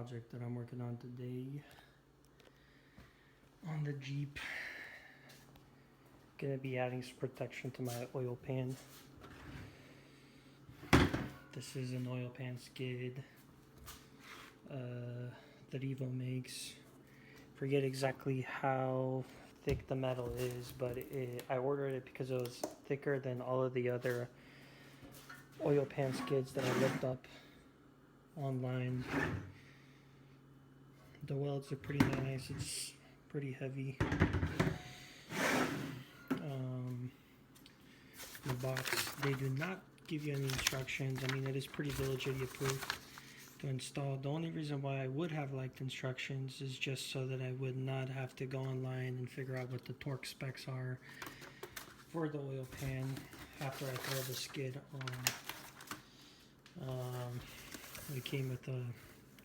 project that I'm working on today on the Jeep. Gonna be adding some protection to my oil pan. This is an oil pan skid that Evo makes. Forget exactly how thick the metal is, but I ordered it because it was thicker than all of the other oil pan skids that I looked up online. The welds are pretty nice. It's pretty heavy. The box, they do not give you any instructions. I mean, it is pretty village idiot proof to install. The only reason why I would have liked instructions is just so that I would not have to go online and figure out what the torque specs are for the oil pan after I throw the skid on. It came with a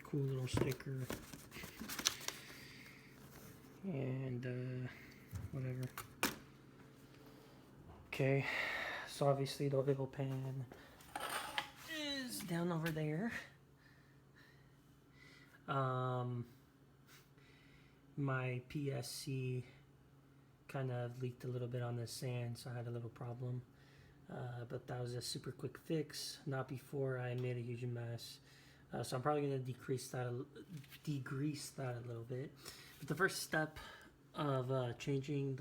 cool little sticker and whatever. Okay, so obviously the oil pan is down over there. My PSC kind of leaked a little bit on the sand, so I had a little problem. But that was a super quick fix, not before I made a huge mess. So I'm probably going to degrease that a little bit. But the first step of changing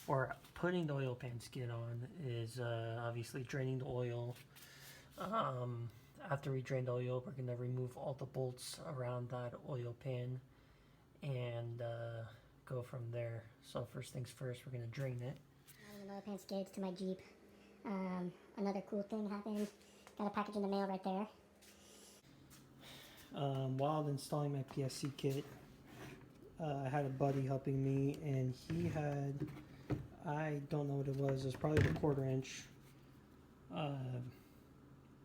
or putting the oil pan skid on is obviously draining the oil. After we drain the oil, we're going to remove all the bolts around that oil pan and go from there. So first things first, we're going to drain it. Adding the oil pan skids to my Jeep. Another cool thing happened. Got a package in the mail right there. While installing my PSC kit, I had a buddy helping me, and he had, I don't know what it was probably the 1/4 inch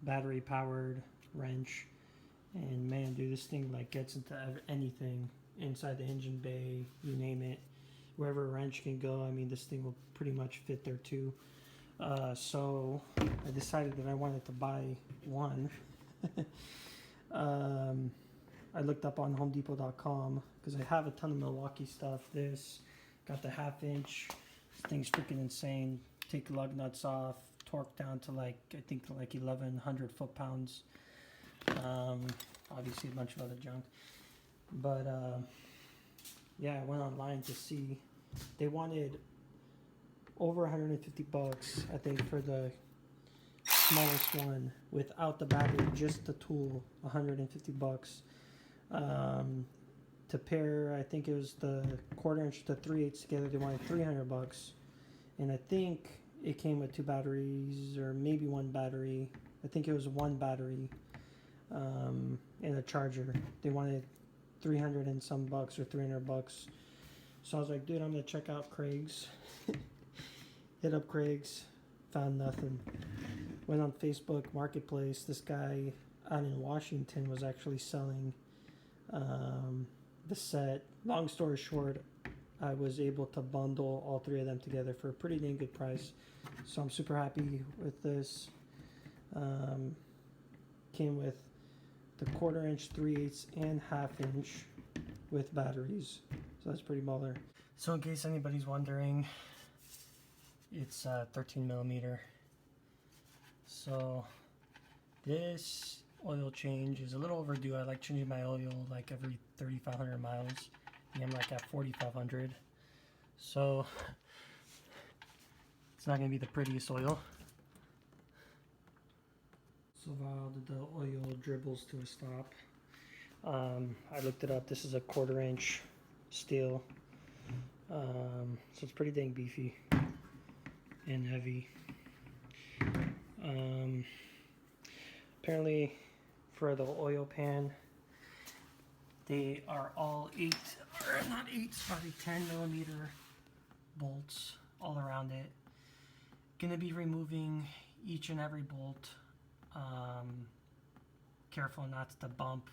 battery powered wrench. And man, dude, this thing like gets into anything inside the engine bay, you name it, wherever a wrench can go. I mean, this thing will pretty much fit there too. So I decided that I wanted to buy one. I looked up on HomeDepot.com because I have a ton of Milwaukee stuff. This got the 1/2 inch. This thing's freaking insane. Take the lug nuts off, torque down to like, I think to like 1100 foot-pounds. Obviously a bunch of other junk. But yeah, I went online to see. They wanted over 150 bucks, I think, for the smallest one without the battery, just the tool. 150 bucks. To pair, I think it was the 1/4 inch to 3/8 together, they wanted 300 bucks. And I think it came with 2 batteries or maybe 1 battery. I think it was 1 battery and a charger. They wanted 300 and some bucks or 300 bucks. So I was like, dude, I'm gonna check out Craig's. Hit up Craig's, found nothing. Went on Facebook Marketplace. This guy out in Washington was actually selling the set. Long story short, I was able to bundle all 3 of them together for a pretty dang good price. So I'm super happy with this. Came with the 1/4 inch, 3/8, and 1/2 inch with batteries. So that's pretty baller. So in case anybody's wondering, it's 13 millimeter. So this oil change is a little overdue. I like changing my oil like every 3,500 miles. I'm like at 4,500. So it's not going to be the prettiest oil. So while the oil dribbles to a stop, I looked it up. This is a 1/4 inch steel. So it's pretty dang beefy and heavy. Apparently for the oil pan, they are all 10 millimeter bolts all around it. Gonna be removing each and every bolt. Careful not to bump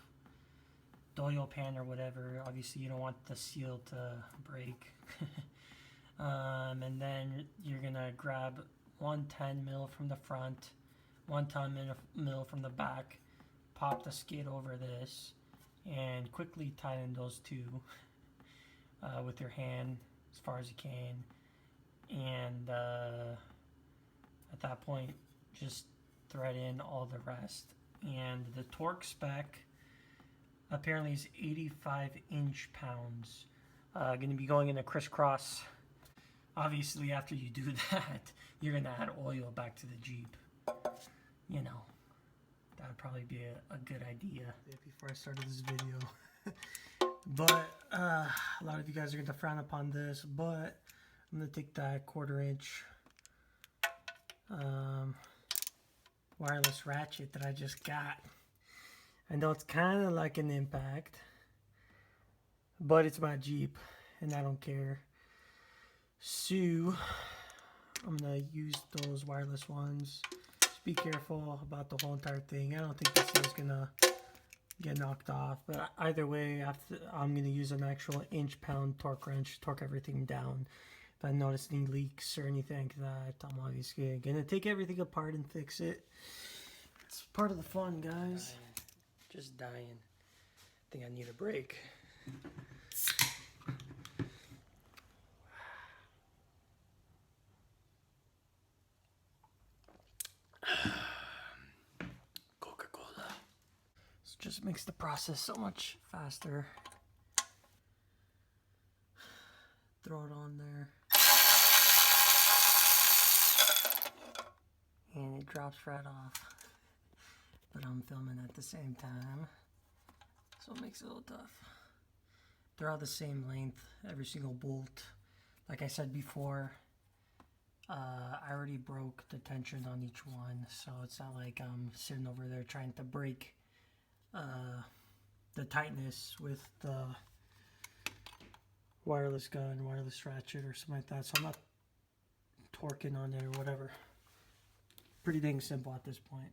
the oil pan or whatever. Obviously you don't want the seal to break. And then you're gonna grab 1 10 mil from the front, 1 10 mil from the back, pop the skid over this and quickly tighten those two with your hand as far as you can. And at that point, just thread in all the rest. And the torque spec apparently is 85 inch-pounds. Going to be going in a crisscross. Obviously, after you do that, you're going to add oil back to the Jeep. You know, that would probably be a good idea before I started this video. But a lot of you guys are going to frown upon this, but I'm going to take that 1/4 inch wireless ratchet that I just got. I know it's kind of like an impact, but it's my Jeep and I don't care. So I'm gonna use those wireless ones. Just be careful about the whole entire thing. I don't think this is gonna get knocked off, but either way, I'm gonna use an actual inch-pound torque wrench, torque everything down. If I notice any leaks or anything like that, I'm obviously gonna take everything apart and fix it. It's part of the fun, guys. Just dying. I think I need a break. Coca-Cola. This just makes the process so much faster. Throw it on there. And it drops right off. But I'm filming at the same time, so it makes it a little tough. They're all the same length, every single bolt. Like I said before, I already broke the tension on each one, so it's not like I'm sitting over there trying to break the tightness with the wireless gun, wireless ratchet, or something like that. So I'm not torquing on it or whatever. Pretty dang simple at this point.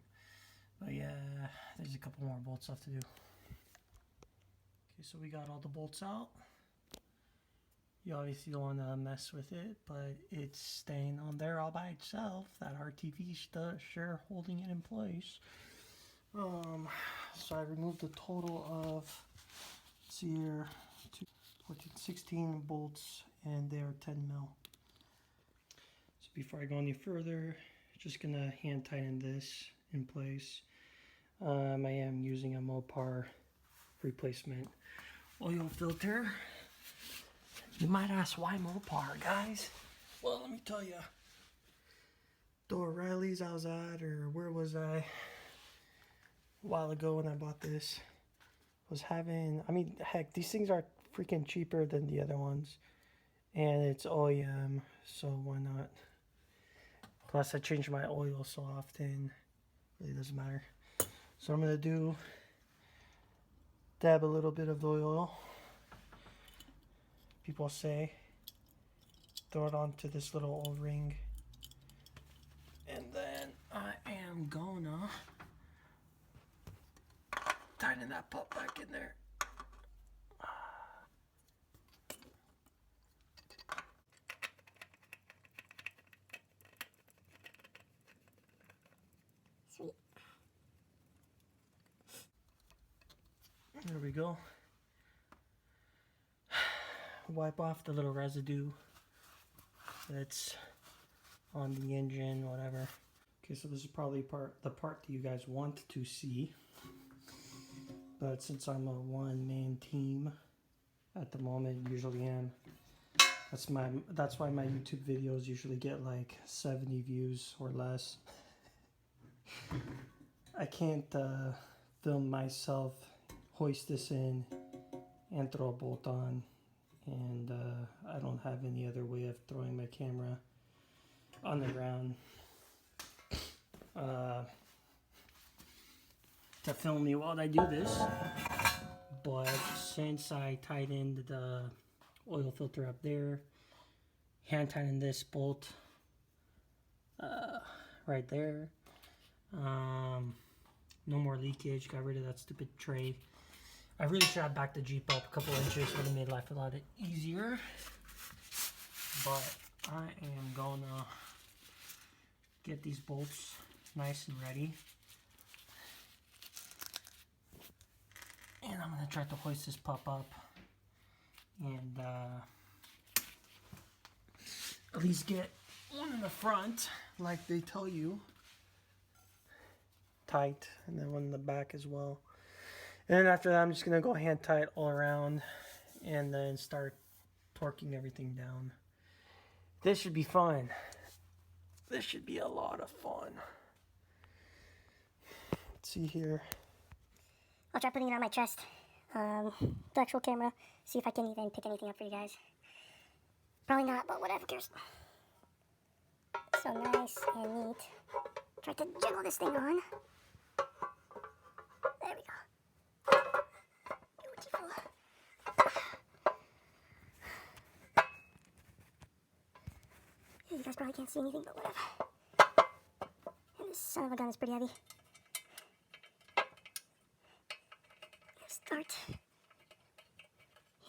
But yeah, there's a couple more bolts left to do. Okay, so we got all the bolts out. You obviously don't want to mess with it, but it's staying on there all by itself. That RTV is sure holding it in place. So I removed a total of, let's see here, 14, 16 bolts, and they're 10 mil. So before I go any further, just gonna hand tighten this in place. I am using a Mopar replacement oil filter. You might ask, why Mopar, guys? Well, let me tell you. The O'Reilly's I was at, or where was I? A while ago when I bought this, was having, I mean, heck, these things are freaking cheaper than the other ones. And it's OEM, so why not? Plus, I change my oil so often. Really doesn't matter. So I'm going to do, dab a little bit of the oil. People say, throw it onto this little O-ring. And then I am gonna tighten that pup back in there. Sweet. There we go. Wipe off the little residue that's on the engine, whatever. Okay, so this is probably the part that you guys want to see. But since I'm a one-man team at the moment, usually am. That's why my YouTube videos usually get like 70 views or less. I can't film myself hoist this in and throw a bolt on, and I don't have any other way of throwing my camera on the ground to film me while I do this. But since I tightened the oil filter up there, hand tightened this bolt right there, no more leakage, got rid of that stupid tray. I really should have backed the Jeep up a couple inches, would have made life a lot easier. But I am gonna get these bolts nice and ready. And I'm going to try to hoist this pup up and at least get one in the front like they tell you, tight, and then one in the back as well. And then after that I'm just going to go hand tie it all around and then start torquing everything down. This should be fun. This should be a lot of fun. Let's see here. I'll try putting it on my chest, the actual camera, see if I can even pick anything up for you guys. Probably not, but whatever, cares. So nice and neat. Try to jiggle this thing on. There we go. Beautiful. You guys probably can't see anything, but whatever. And this son of a gun is pretty heavy. Start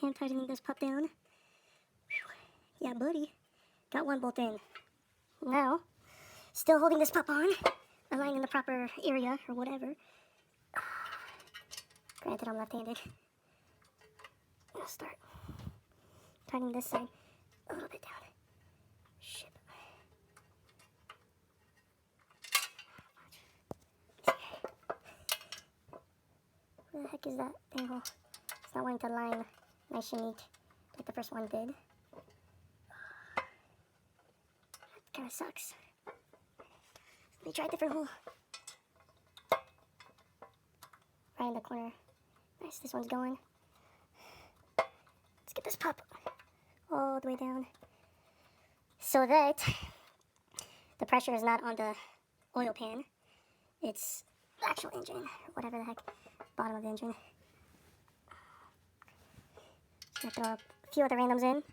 hand tightening this pup down. Whew. Yeah, buddy. Got one bolt in. Now, still holding this pup on, aligned in the proper area or whatever. Granted, I'm left-handed. I'll start tightening this side a little bit down. Shit. Where the heck is that pinhole? It's not wanting to line nice and neat like the first one did. That kind of sucks. Let me try a different hole. Right in the corner. Nice, this one's going. Let's get this pup all the way down so that the pressure is not on the oil pan. It's the actual engine, or whatever the heck, bottom of the engine. Gonna throw a few other randoms in.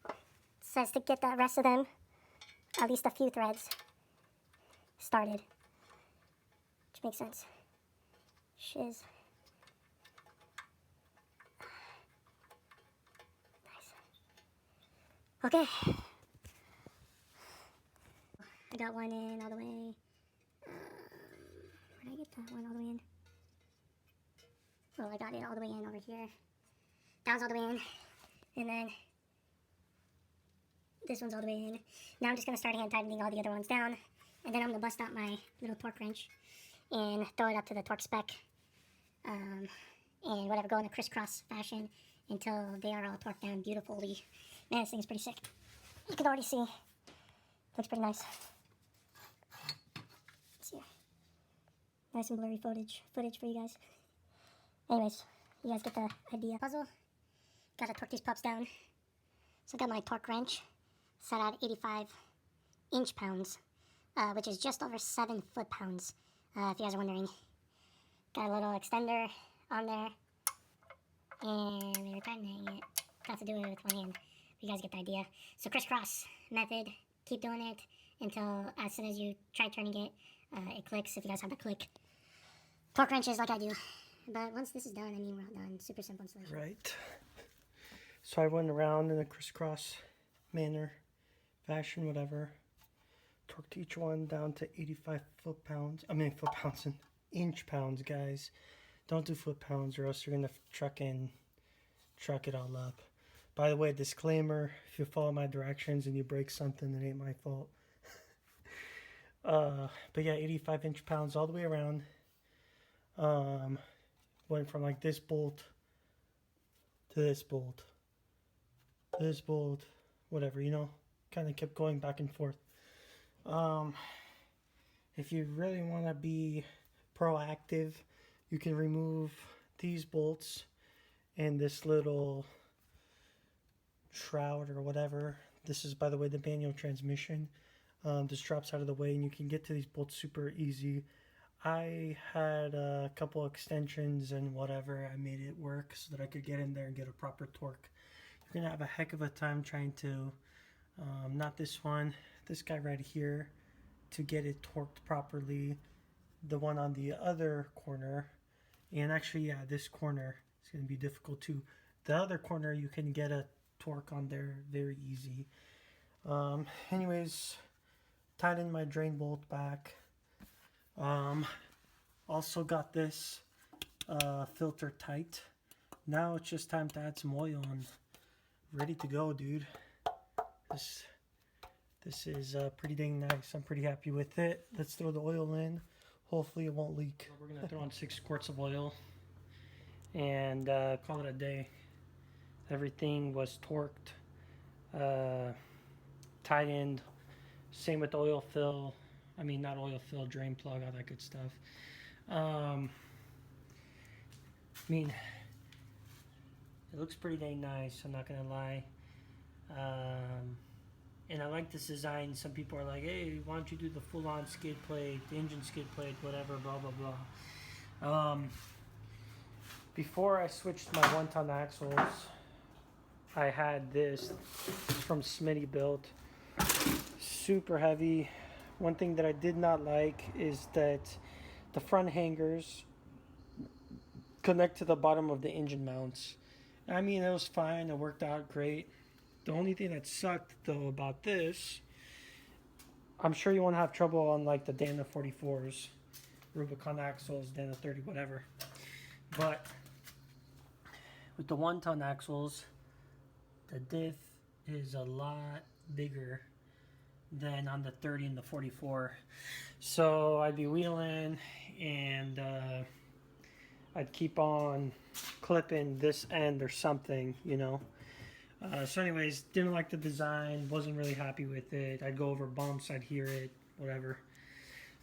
It says to get the rest of them, at least a few threads started, which makes sense. Shiz. Nice. Okay. I got one in all the way. Where did I get that one all the way in? Well, I got it all the way in over here. That one's all the way in. And then this one's all the way in. Now I'm just going to start hand tightening all the other ones down. And then I'm going to bust out my little torque wrench and throw it up to the torque spec. And whatever, go in a crisscross fashion until they are all torqued down beautifully. Man, this thing's pretty sick. You can already see. Looks pretty nice. Let's see. Nice and blurry footage for you guys. Anyways, you guys get the idea. Puzzle. Gotta torque these pups down. So I got my torque wrench set at 85 inch-pounds, which is just over 7 foot-pounds, if you guys are wondering. Got a little extender on there, and we were tightening it. Have to do it with one hand. You guys get the idea. So crisscross method. Keep doing it until as soon as you try turning it, it clicks. If you guys have the click. Torque wrenches like I do. But once this is done, I mean, we're all done. Super simple installation. Right. So I went around in a crisscross manner, fashion, whatever. Torqued each one down to 85 foot-pounds. I mean, foot-pounds and inch-pounds, guys. Don't do foot-pounds or else you're going to truck it all up. By the way, disclaimer, if you follow my directions and you break something, it ain't my fault. But yeah, 85 inch-pounds all the way around. Went from like this bolt to this bolt, this bolt, whatever, you know, kind of kept going back and forth. If you really want to be proactive, you can remove these bolts and this little shroud or whatever. This is, by the way, the manual transmission. This drops out of the way and you can get to these bolts super easy. I had a couple extensions and whatever. I made it work so that I could get in there and get a proper torque. You're gonna have a heck of a time trying to, not this one, this guy right here, to get it torqued properly. The one on the other corner, and actually, yeah, this corner is gonna be difficult too. The other corner, you can get a torque on there very easy. Anyways, tightened my drain bolt back. Also got this filter tight. Now it's just time to add some oil and ready to go, dude. This is pretty dang nice. I'm pretty happy with it. Let's throw the oil in. Hopefully it won't leak. We're gonna throw in 6 quarts of oil and call it a day. Everything was torqued, tightened. Same with the oil fill. I mean, not oil fill, drain plug, all that good stuff. I mean, it looks pretty dang nice, I'm not gonna lie. And I like this design. Some people are like, hey, why don't you do the full-on skid plate, the engine skid plate, whatever, blah, blah, blah. Before I switched to my 1-ton axles, I had this from Smitty built. Super heavy. One thing that I did not like is that the front hangers connect to the bottom of the engine mounts. I mean, it was fine. It worked out great. The only thing that sucked, though, about this, I'm sure you won't have trouble on, like, the Dana 44s, Rubicon axles, Dana 30, whatever. But with the 1-ton axles, the diff is a lot bigger than on the 30 and the 44. So I'd be wheeling and I'd keep on clipping this end or something, you know. So anyways, didn't like the design, wasn't really happy with it. I'd go over bumps, I'd hear it, whatever.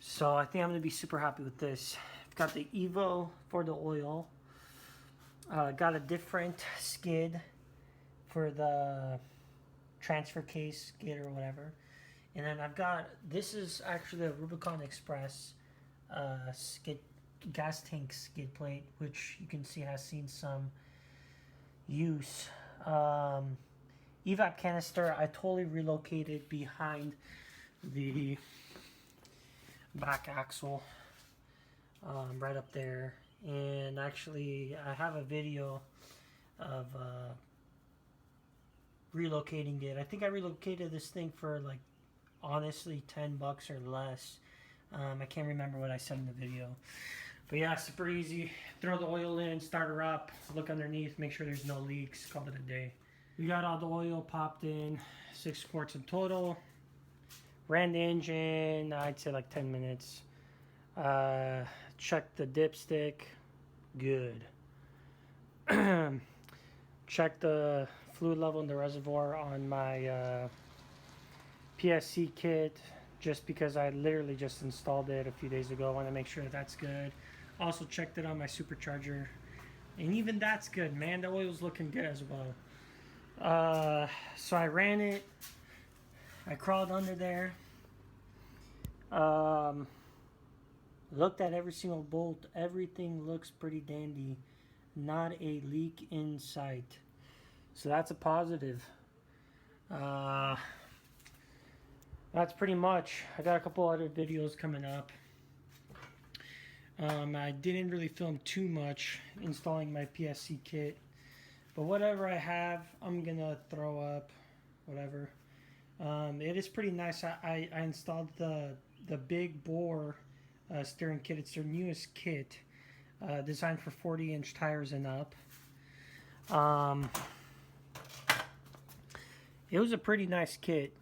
So I think I'm gonna be super happy with this. I've got the Evo for the oil. Got a different skid for the transfer case skid or whatever. And then I've got, this is actually a Rubicon Express skid, gas tank skid plate, which you can see has seen some use. Evap canister, I totally relocated behind the back axle, right up there. And actually, I have a video of relocating it. I think I relocated this thing for, like, honestly, $10 or less. I can't remember what I said in the video. But yeah, super easy. Throw the oil in, start her up, look underneath, make sure there's no leaks, call it a day. We got all the oil popped in, 6 quarts in total. Ran the engine, I'd say like 10 minutes. Checked the dipstick, good. Checked the fluid level in the reservoir on my PSC kit, just because I literally just installed it a few days ago. I want to make sure that that's good. Also checked it on my supercharger, and even that's good, man. The oil's looking good as well. So I ran it. I crawled under there. Looked at every single bolt. Everything looks pretty dandy. Not a leak in sight. So that's a positive. That's pretty much. I got a couple other videos coming up. I didn't really film too much installing my PSC kit, but whatever I have, I'm gonna throw up, whatever. It is pretty nice. I installed the big bore steering kit. It's their newest kit, designed for 40-inch tires and up. It was a pretty nice kit.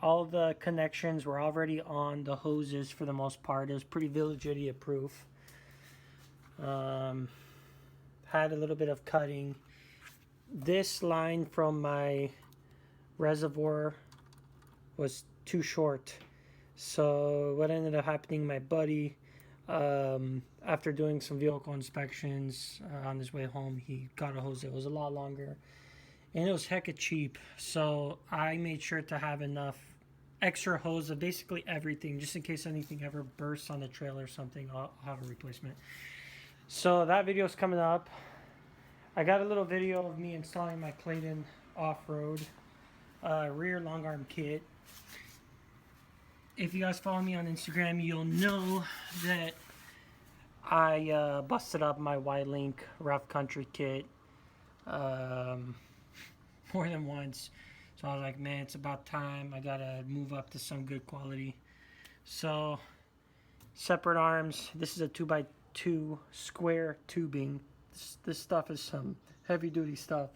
All the connections were already on the hoses for the most part. It was pretty Village Idiot proof. Had a little bit of cutting. This line from my reservoir was too short. So what ended up happening, my buddy, after doing some vehicle inspections on his way home, he got a hose that was a lot longer. And it was hecka cheap. So I made sure to have enough extra hose of basically everything, just in case anything ever bursts on the trail or something. I'll have a replacement. So that video is coming up. I got a little video of me installing my Clayton off-road rear long arm kit. If you guys follow me on Instagram, you'll know that I busted up my Y-Link rough country kit more than once. So I was like, man, it's about time. I gotta move up to some good quality. So separate arms. This is a 2x2 square tubing. This stuff is some heavy duty stuff.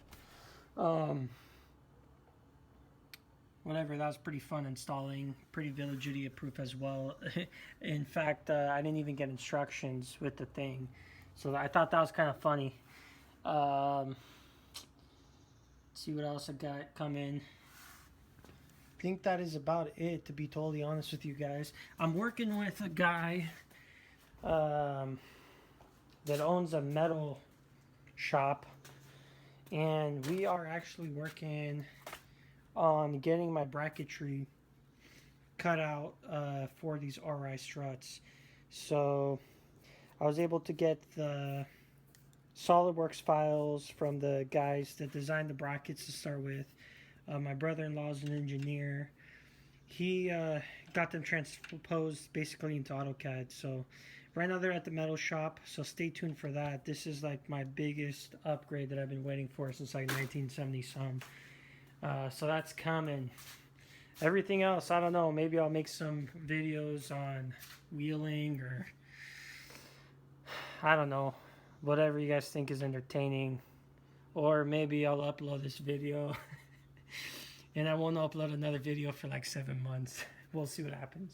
Whatever, that was pretty fun installing. Pretty Village Idiot proof as well. In fact, I didn't even get instructions with the thing, so I thought that was kind of funny. See what else I got coming. I think that is about it, to be totally honest with you guys. I'm working with a guy that owns a metal shop, and we are actually working on getting my bracketry cut out for these RI struts. So I was able to get the SolidWorks files from the guys that designed the brackets to start with. My brother-in-law is an engineer. He got them transposed basically into AutoCAD. So right now they're at the metal shop, so stay tuned for that. This is like my biggest upgrade that I've been waiting for since like 1970 some. So that's coming. Everything else, I don't know. Maybe I'll make some videos on wheeling, or I don't know, whatever you guys think is entertaining. Or maybe I'll upload this video and I won't upload another video for like 7 months. We'll see what happens.